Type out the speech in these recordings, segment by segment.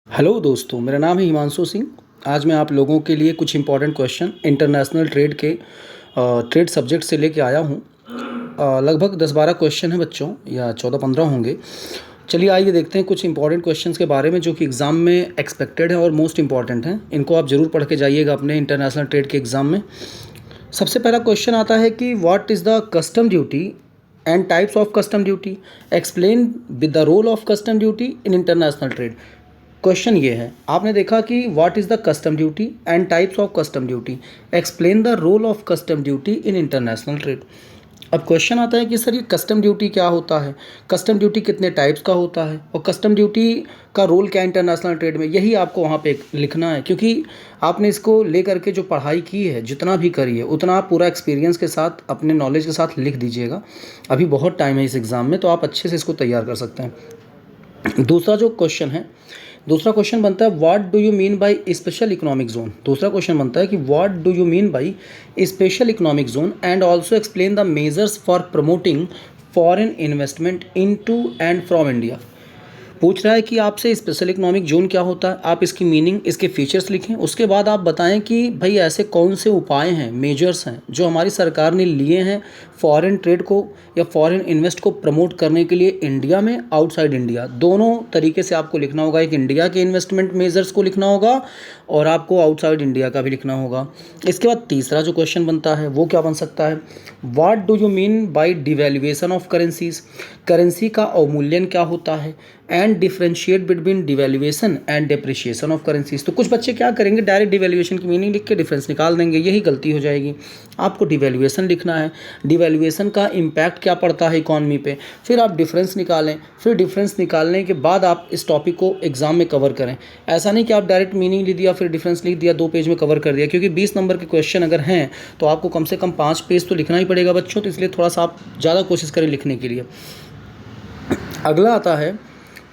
Hello दोस्तों, मेरा नाम है हिमांशु सिंह। आज मैं आप लोगों के लिए कुछ इंपॉर्टेंट क्वेश्चन इंटरनेशनल ट्रेड के ट्रेड सब्जेक्ट से लेके आया हूँ। लगभग 10-12 क्वेश्चन हैं बच्चों, या 14-15 होंगे। चलिए आइए देखते हैं कुछ इंपॉर्टेंट क्वेश्चंस के बारे में जो कि एग्ज़ाम में एक्सपेक्टेड है और मोस्ट इंपॉर्टेंट हैं। इनको आप ज़रूर पढ़ के जाइएगा अपने इंटरनेशनल ट्रेड के एग्ज़ाम में। सबसे पहला क्वेश्चन आता है कि what is the custom duty and types of custom duty, explain with the role of custom duty in international trade. Question ये है, आपने देखा कि what is the custom duty and types of custom duty, explain the role of custom duty in international trade. अब question आता है कि sir ये कस्टम ड्यूटी क्या होता है, कस्टम ड्यूटी कितने टाइप्स का होता है और कस्टम ड्यूटी का रोल क्या इंटरनेशनल ट्रेड में। यही आपको वहाँ पे लिखना है, क्योंकि आपने इसको लेकर के जो पढ़ाई की है, जितना भी करी है उतना आप पूरा एक्सपीरियंस के साथ, अपने नॉलेज के साथ लिख दीजिएगा। अभी बहुत टाइम है इस एग्ज़ाम में, तो आप अच्छे से इसको तैयार कर सकते हैं। दूसरा क्वेश्चन बनता है what do you mean by special economic zone. दूसरा क्वेश्चन बनता है कि what do you mean by special economic zone and also explain the measures for promoting foreign investment into and from India. पूछ रहा है कि आपसे स्पेशल इकोनॉमिक जोन क्या होता है, आप इसकी मीनिंग, इसके फीचर्स लिखें। उसके बाद आप बताएं कि भाई ऐसे कौन से उपाय हैं, मेजर्स हैं जो हमारी सरकार ने लिए हैं फॉरेन ट्रेड को या फॉरेन इन्वेस्ट को प्रमोट करने के लिए, इंडिया में, आउटसाइड इंडिया। दोनों तरीके से आपको लिखना होगा। एक इंडिया के इन्वेस्टमेंट मेजर्स को लिखना होगा और आपको आउटसाइड इंडिया का भी लिखना होगा। इसके बाद तीसरा जो क्वेश्चन बनता है वो क्या बन सकता है, what do you mean bye devaluation of currencies. Currency का अवमूल्यन क्या होता है and differentiate between devaluation and depreciation of currencies. तो कुछ बच्चे क्या करेंगे, डायरेक्ट डिवैल्यूएशन की मीनिंग लिख के डिफरेंस निकाल देंगे, यही गलती हो जाएगी। आपको डिवैल्यूएशन लिखना है, डिवैल्यूएशन का इम्पैक्ट क्या पड़ता है इकॉनमी पे, फिर आप डिफरेंस निकालें, फिर डिफरेंस निकालने के बाद आप इस टॉपिक को एग्जाम में कवर करें। ऐसा नहीं कि आप डायरेक्ट मीनिंग लिख दिया फिर डिफरेंस लिख दिया, 2 पेज में कवर कर दिया, क्योंकि 20 नंबर के क्वेश्चन अगर हैं तो आपको कम से कम 5 पेज तो लिखना ही पड़ेगा बच्चों। तो इसलिए थोड़ा सा आप ज़्यादा कोशिश करें लिखने के लिए। अगला आता है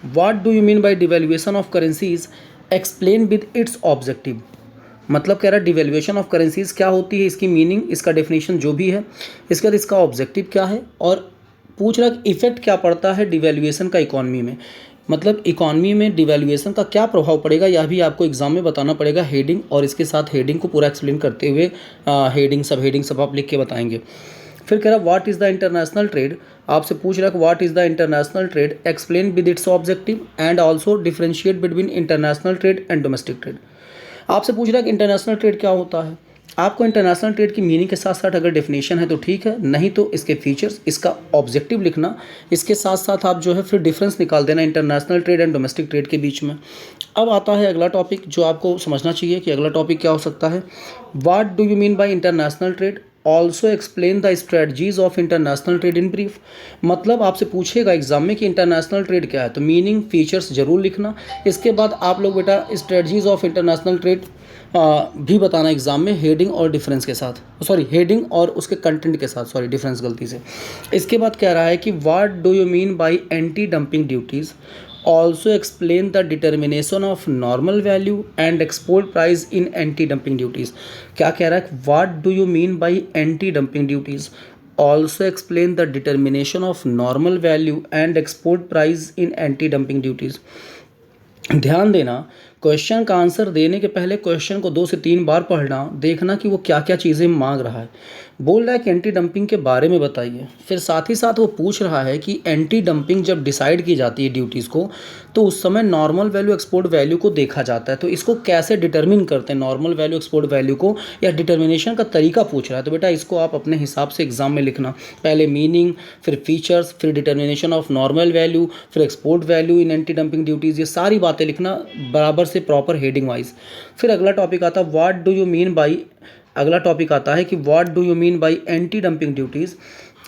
what do you mean bye devaluation of currencies, explain with its objective. मतलब कह रहा है डिवैल्यूएशन ऑफ करेंसीज क्या होती है, इसकी मीनिंग, इसका डेफिनेशन जो भी है, इसके बाद इसका ऑब्जेक्टिव क्या है, और पूछ रहा है इफेक्ट क्या पड़ता है डिवैल्यूएशन का इकॉनमी में। मतलब इकॉनमी में डिवैल्यूएशन का क्या प्रभाव पड़ेगा, यह भी आपको एग्जाम में बताना पड़ेगा। हेडिंग और इसके साथ हेडिंग को पूरा एक्सप्लेन करते हुए हेडिंग सब आप लिख के बताएंगे। फिर कह रहा what is the international trade, आपसे पूछ रहा है what is the international trade, explain with its objective and also differentiate between international trade and domestic trade. आपसे पूछ रहा है कि इंटरनेशनल ट्रेड क्या होता है। आपको इंटरनेशनल ट्रेड की मीनिंग के साथ साथ अगर डेफिनेशन है तो ठीक है, नहीं तो इसके फीचर्स, इसका ऑब्जेक्टिव लिखना, इसके साथ साथ आप जो है फिर डिफरेंस निकाल देना international trade and domestic trade के बीच में। अब आता है अगला टॉपिक जो आपको समझना चाहिए कि अगला टॉपिक क्या हो सकता है, what do you mean bye international trade, also explain the strategies of international trade in brief. मतलब आपसे पूछेगा एग्जाम में कि इंटरनेशनल ट्रेड क्या है, तो मीनिंग, फीचर्स जरूर लिखना। इसके बाद आप लोग बेटा स्ट्रेटजीज ऑफ इंटरनेशनल ट्रेड भी बताना एग्जाम में, हेडिंग और डिफरेंस के साथ, सॉरी हेडिंग और उसके कंटेंट के साथ, सॉरी डिफरेंस गलती से। इसके बाद कह रहा है कि what do you mean bye anti dumping duties, also explain the determination of normal value and export price in anti-dumping duties। क्या कह रहा है, what do you mean by anti-dumping duties, also explain the determination of normal value and export price in anti-dumping duties। ध्यान देना, question का answer देने के पहले क्वेश्चन को 2 से 3 बार पढ़ना, देखना कि वो क्या क्या चीज़ें मांग रहा है। बोल रहा है कि एंटी डंपिंग के बारे में बताइए, फिर साथ ही साथ वो पूछ रहा है कि एंटी डंपिंग जब डिसाइड की जाती है ड्यूटीज़ को, तो उस समय नॉर्मल वैल्यू एक्सपोर्ट वैल्यू को देखा जाता है। तो इसको कैसे डिटरमिन करते हैं नॉर्मल वैल्यू एक्सपोर्ट वैल्यू को, या डिटर्मिनेशन का तरीका पूछ रहा है। तो बेटा इसको आप अपने हिसाब से एग्जाम में लिखना, पहले मीनिंग, फिर फीचर्स, फिर डिटर्मिनेशन ऑफ नॉर्मल वैल्यू, फिर export value in anti dumping duties, ये सारी बातें लिखना बराबर से प्रॉपर हेडिंग वाइज। फिर अगला टॉपिक आता है what do you mean by, अगला टॉपिक आता है कि what do you mean by anti dumping duties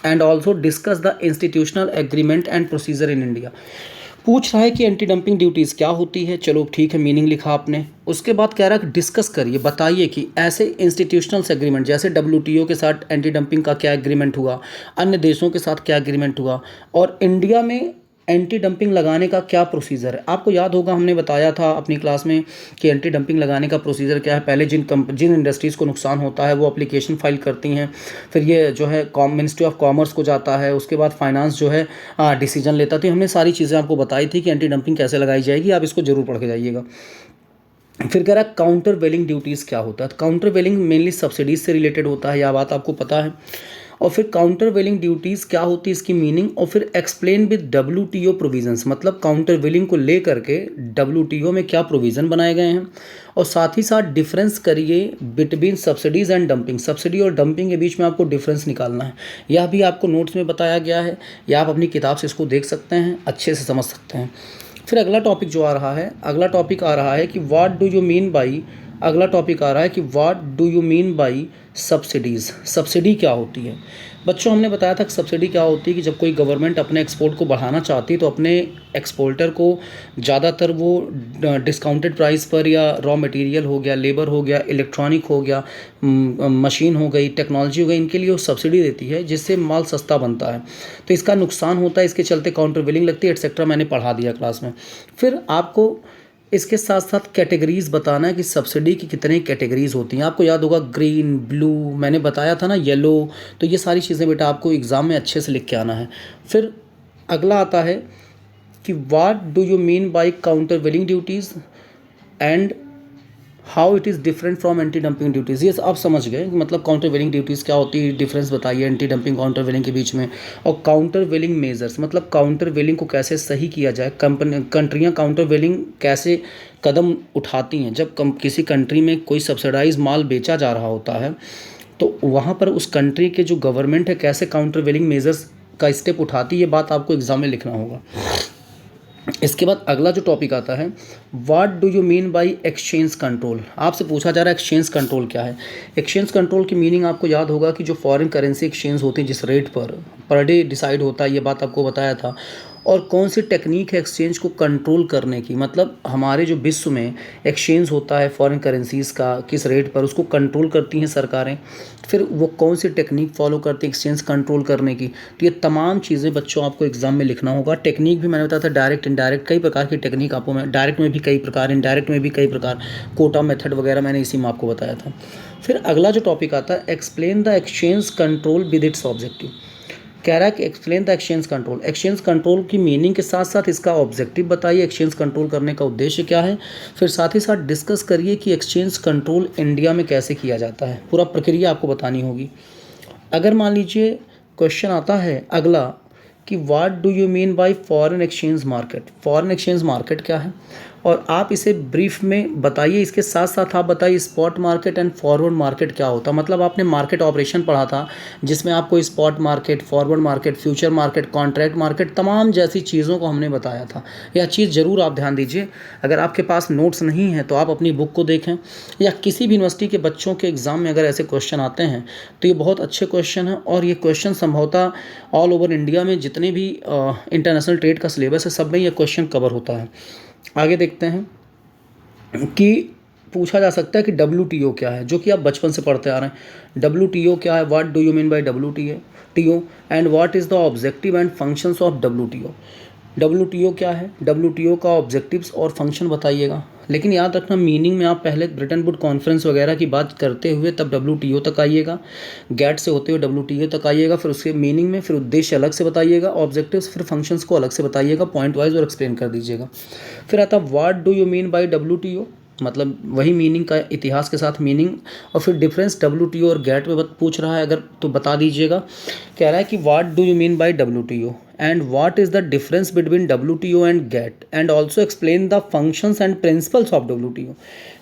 and also discuss the institutional agreement and procedure in India. पूछ रहा है कि एंटी डंपिंग ड्यूटीज़ क्या होती है, चलो ठीक है, मीनिंग लिखा आपने। उसके बाद कह रहा है कि डिस्कस करिए, बताइए कि ऐसे इंस्टीट्यूशनल एग्रीमेंट, जैसे WTO के साथ एंटी डंपिंग का क्या एग्रीमेंट हुआ, अन्य देशों के साथ क्या एग्रीमेंट हुआ, और इंडिया में एंटी डंपिंग लगाने का क्या प्रोसीजर है। आपको याद होगा हमने बताया था अपनी क्लास में कि एंटी डंपिंग लगाने का प्रोसीजर क्या है। पहले जिन इंडस्ट्रीज़ को नुकसान होता है वो एप्लीकेशन फाइल करती हैं, फिर ये जो है मिनिस्ट्री ऑफ कॉमर्स को जाता है, उसके बाद फाइनेंस जो है डिसीजन लेता है। तो हमने सारी चीज़ें आपको बताई थी कि एंटी डंपिंग कैसे लगाई जाएगी, आप इसको जरूर पढ़ के जाइएगा। फिर कह रहा है काउंटर वेलिंग ड्यूटीज़ क्या होता है। काउंटर वेलिंग मेनली सब्सिडीज से रिलेटेड होता है, यह बात आपको पता है। और फिर काउंटर वेलिंग ड्यूटीज़ क्या होती है, इसकी मीनिंग, और फिर एक्सप्लेन विद WTO प्रोविजंस, मतलब काउंटर वेलिंग को ले करके WTO में क्या प्रोविज़न बनाए गए हैं। और साथ ही साथ डिफरेंस करिए between subsidies and dumping, subsidy और डंपिंग के बीच में आपको डिफरेंस निकालना है। यह भी आपको नोट्स में बताया गया है, या आप अपनी किताब से इसको देख सकते हैं, अच्छे से समझ सकते हैं। फिर अगला टॉपिक जो आ रहा है, अगला टॉपिक आ रहा है कि what do you mean by, अगला टॉपिक आ रहा है कि what do you mean by subsidies. Subsidy क्या होती है बच्चों, हमने बताया था कि सब्सिडी क्या होती है कि जब कोई गवर्नमेंट अपने एक्सपोर्ट को बढ़ाना चाहती है तो अपने एक्सपोर्टर को ज़्यादातर वो डिस्काउंटेड प्राइस पर, या रॉ मटेरियल हो गया, लेबर हो गया, इलेक्ट्रॉनिक हो गया, मशीन हो गई, टेक्नोलॉजी हो गई, इनके लिए वो सब्सिडी देती है जिससे माल सस्ता बनता है। तो इसका नुकसान होता है, इसके चलते काउंटर वेलिंग लगती है, एटसेट्रा, मैंने पढ़ा दिया क्लास में। फिर आपको इसके साथ साथ कैटेगरीज बताना है कि सब्सिडी की कितने कैटेगरीज होती हैं। आपको याद होगा ग्रीन, ब्लू, मैंने बताया था ना, येलो। तो ये सारी चीज़ें बेटा आपको एग्ज़ाम में अच्छे से लिख के आना है। फिर अगला आता है कि what do you mean by countervailing duties and how it is different from anti dumping duties. ये आप समझ गए कि मतलब काउंटर वेलिंग ड्यूटीज़ क्या होती है, डिफरेंस बताइए एंटी डंपिंग काउंटर वेलिंग के बीच में। और काउंटर वेलिंग मेजर्स, मतलब काउंटर वेलिंग को कैसे सही किया जाए, कंट्रियाँ काउंटर वेलिंग कैसे कदम उठाती हैं। जब किसी कंट्री में कोई सब्सिडाइज माल बेचा जा रहा होता है तो वहाँ पर उस कंट्री के जो गवर्नमेंट है कैसे काउंटर वेलिंग मेजर्स का स्टेप उठाती है, ये बात आपको एग्जाम में लिखना होगा। इसके बाद अगला जो टॉपिक आता है, what do you mean by exchange control. आपसे पूछा जा रहा है एक्सचेंज कंट्रोल क्या है। एक्सचेंज कंट्रोल की मीनिंग आपको याद होगा कि जो फॉरेन करेंसी एक्सचेंज होती है, जिस रेट पर डे डिसाइड होता है, ये बात आपको बताया था। और कौन सी टेक्निक है एक्सचेंज को कंट्रोल करने की, मतलब हमारे जो विश्व में एक्सचेंज होता है फॉरेन करेंसीज़ का किस रेट पर, उसको कंट्रोल करती हैं सरकारें। फिर वो कौन सी टेक्निक फॉलो करती है एक्सचेंज कंट्रोल करने की। तो ये तमाम चीज़ें बच्चों आपको एग्जाम में लिखना होगा। टेक्निक भी मैंने बताया था, डायरेक्ट इनडायरेक्ट, कई प्रकार की टेक्निक आपको मैं, डायरेक्ट में भी कई प्रकार, इनडायरेक्ट में भी कई प्रकार, कोटा मेथड वगैरह मैंने इसी में आपको बताया था। फिर अगला जो टॉपिक आता है, explain the exchange control with its objective. कह रहा है कि explain the exchange control. Exchange control की मीनिंग के साथ साथ इसका ऑब्जेक्टिव बताइए, एक्सचेंज कंट्रोल करने का उद्देश्य क्या है। फिर साथ ही साथ डिस्कस करिए कि एक्सचेंज कंट्रोल इंडिया में कैसे किया जाता है, पूरा प्रक्रिया आपको बतानी होगी। अगर मान लीजिए क्वेश्चन आता है अगला कि what do you mean bye foreign exchange market. Foreign exchange market क्या है और आप इसे ब्रीफ में बताइए। इसके साथ साथ आप बताइए spot market and forward market क्या होता है। मतलब आपने मार्केट ऑपरेशन पढ़ा था जिसमें आपको spot market, forward market, future market, contract market, तमाम जैसी चीज़ों को हमने बताया था। यह चीज़ ज़रूर आप ध्यान दीजिए। अगर आपके पास नोट्स नहीं हैं तो आप अपनी बुक को देखें, या किसी भी यूनिवर्सिटी के बच्चों के एग्ज़ाम में अगर ऐसे क्वेश्चन आते हैं तो ये बहुत अच्छे क्वेश्चन हैं। और ये क्वेश्चन संभवतः ऑल ओवर इंडिया में जितने भी इंटरनेशनल ट्रेड का सिलेबस है सब में यह क्वेश्चन कवर होता है। आगे देखते हैं कि पूछा जा सकता है कि WTO क्या है, जो कि आप बचपन से पढ़ते आ रहे हैं। WTO क्या है, what do you mean by WTO and what is the objective and functions of WTO। WTO क्या है, WTO का ऑब्जेक्टिव्स और फंक्शन बताइएगा। लेकिन याद रखना मीनिंग में आप पहले ब्रिटेन वुड कॉन्फ्रेंस वगैरह की बात करते हुए तब WTO तक आइएगा, गैट से होते हुए WTO तक आइएगा, फिर उसके मीनिंग में फिर उद्देश्य अलग से बताइएगा, ऑब्जेक्टिव्स फिर फंक्शंस को अलग से बताइएगा, पॉइंट वाइज और एक्सप्लेन कर दीजिएगा। फिर आता what do you mean by WTO, मतलब वही मीनिंग का इतिहास के साथ मीनिंग। और फिर डिफरेंस WTO और गैट में पूछ रहा है अगर तो बता दीजिएगा। कह रहा है कि what do you mean by WTO and what is the difference between WTO and GATT and also explain the functions and principles of WTO।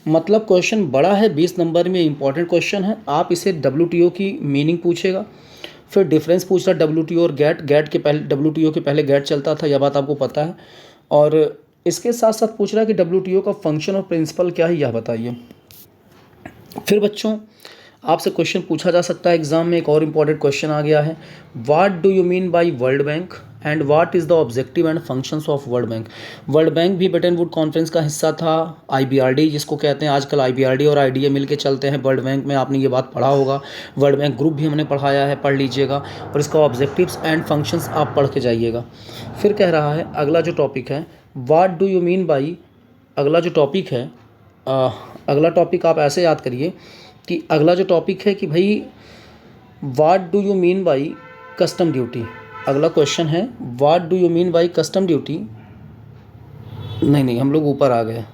मतलब क्वेश्चन बड़ा है, 20 नंबर में इंपॉर्टेंट क्वेश्चन है। आप इसे WTO की मीनिंग पूछेगा, फिर डिफरेंस पूछ रहा WTO और गैट के पहले, WTO के पहले गैट चलता था, यह बात आपको पता है। और इसके साथ साथ पूछ रहा है कि WTO का फंक्शन और प्रिंसिपल क्या है, यह बताइए। फिर बच्चों आपसे क्वेश्चन पूछा जा सकता है एग्जाम में, एक और इम्पॉर्टेंट क्वेश्चन आ गया है, what do you mean bye world bank and what is the objective and functions of world bank. World bank भी ब्रेटन वुड कॉन्फ्रेंस का हिस्सा था। IBRD जिसको कहते हैं आजकल, IBRD और IDA मिल के चलते हैं वर्ल्ड बैंक में, आपने ये बात पढ़ा होगा। वर्ल्ड बैंक ग्रुप भी हमने पढ़ाया है, पढ़ लीजिएगा, और इसका ऑब्जेक्टिव्स एंड फंक्शंस आप पढ़ के जाइएगा। फिर कह रहा है अगला जो टॉपिक है, what do you mean by, अगला जो टॉपिक है, अगला टॉपिक आप ऐसे याद करिए कि अगला जो टॉपिक है कि भाई what do you mean by custom duty. अगला क्वेश्चन है what do you mean by custom duty. नहीं, हम लोग ऊपर आ गए,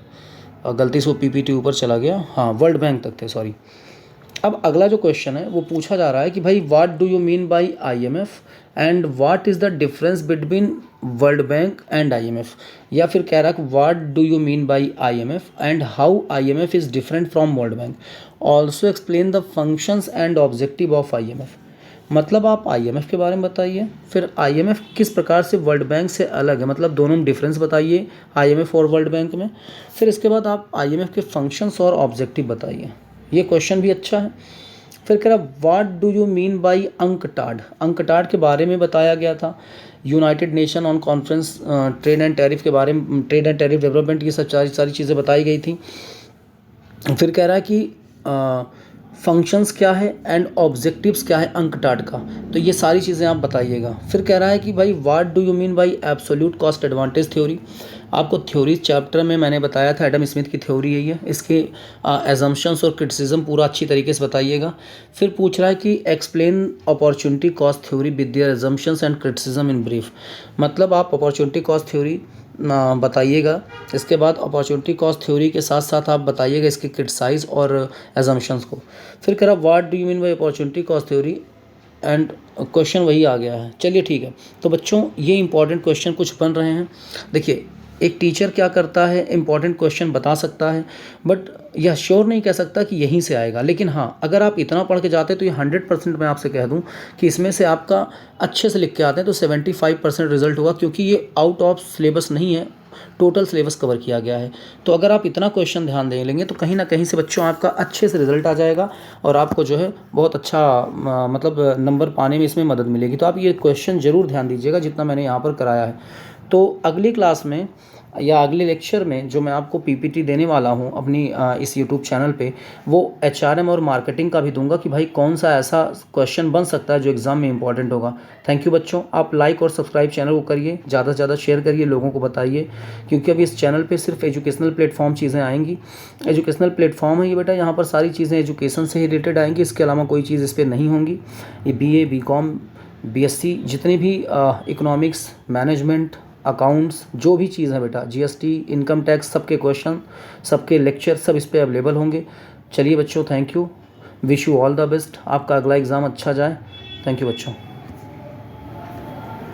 गलती से वो PPT ऊपर चला गया, हाँ वर्ल्ड बैंक तक थे, सॉरी। अब अगला जो क्वेश्चन है वो पूछा जा रहा है कि भाई what do you mean by IMF and what is the difference between world bank and IMF, या फिर कह रहा है कि what do you mean by IMF and how IMF is different from world bank, also explain the functions and objective of IMF। मतलब आप IMF के बारे में बताइए, फिर IMF किस प्रकार से वर्ल्ड बैंक से अलग है, मतलब दोनों में डिफरेंस बताइए IMF और वर्ल्ड बैंक में। फिर इसके बाद आप IMF के फंक्शंस और ऑब्जेक्टिव बताइए, ये क्वेश्चन भी अच्छा है। फिर कह रहा what do you mean by UNCTAD. UNCTAD के बारे में बताया गया था, United nation on conference trade and tariff के बारे में, ट्रेड एंड टैरिफ डेवलपमेंट, ये सब सारी चीज़ें बताई गई थी। फिर कह रहा है कि फंक्शंस क्या है एंड ऑब्जेक्टिव्स क्या है अंकटाड का, तो ये सारी चीज़ें आप बताइएगा। फिर कह रहा है कि भाई what do you mean by absolute cost advantage theory. आपको थ्योरी चैप्टर में मैंने बताया था, एडम स्मिथ की थ्योरी है ये, इसके एजम्पशंस और क्रिटिसिज्म पूरा अच्छी तरीके से बताइएगा। फिर पूछ रहा है कि explain opportunity cost theory with their assumptions and criticism in brief, मतलब आप अपॉर्चुनिटी कॉस्ट थ्योरी बताइएगा। इसके बाद अपॉर्चुनिटी कॉस्ट थ्योरी के साथ साथ आप बताइएगा इसके क्रिटिसाइज और एजम्पशंस को। फिर कह रहा what do you mean by opportunity cost theory and question वही आ गया है। चलिए ठीक है, तो बच्चों ये इंपॉर्टेंट क्वेश्चन कुछ बन रहे हैं। देखिए एक टीचर क्या करता है, इंपॉर्टेंट क्वेश्चन बता सकता है, बट यह श्योर नहीं कह सकता कि यहीं से आएगा, लेकिन हाँ अगर आप इतना पढ़ के जाते हैं तो ये 100% मैं आपसे कह दूं कि इसमें से आपका अच्छे से लिख के आते हैं तो 75% रिजल्ट होगा, क्योंकि ये आउट ऑफ सिलेबस नहीं है, टोटल सिलेबस कवर किया गया है। तो अगर आप इतना क्वेश्चन ध्यान दे लेंगे तो कहीं ना कहीं से बच्चों आपका अच्छे से रिजल्ट आ जाएगा और आपको जो है बहुत अच्छा मतलब नंबर पाने में इसमें मदद मिलेगी। तो आप ये क्वेश्चन ज़रूर ध्यान दीजिएगा जितना मैंने यहाँ पर कराया है। तो अगली क्लास में या अगले लेक्चर में जो मैं आपको PPT देने वाला हूँ अपनी इस YouTube चैनल पे, वो HRM और मार्केटिंग का भी दूंगा कि भाई कौन सा ऐसा क्वेश्चन बन सकता है जो एग्ज़ाम में इंपॉर्टेंट होगा। थैंक यू बच्चों, आप लाइक और सब्सक्राइब चैनल को करिए, ज़्यादा से ज़्यादा शेयर करिए, लोगों को बताइए, क्योंकि अभी इस चैनल पर सिर्फ एजुकेशनल प्लेटफॉर्म चीज़ें आएंगी। एजुकेशनल प्लेटफॉर्म है ये बेटा, यहाँ पर सारी चीज़ें एजुकेशन से ही रिलेटेड आएंगी, इसके अलावा कोई चीज़ इस पर नहीं होंगी। ये BA BCom BSc जितनी भी इकोनॉमिक्स मैनेजमेंट अकाउंट्स जो भी चीज़ है बेटा, GST इनकम टैक्स, सबके क्वेश्चन सबके लेक्चर सब इस पर अवेलेबल होंगे। चलिए बच्चों, thank you, wish you all the best, आपका अगला एग्ज़ाम अच्छा जाए। थैंक यू बच्चों।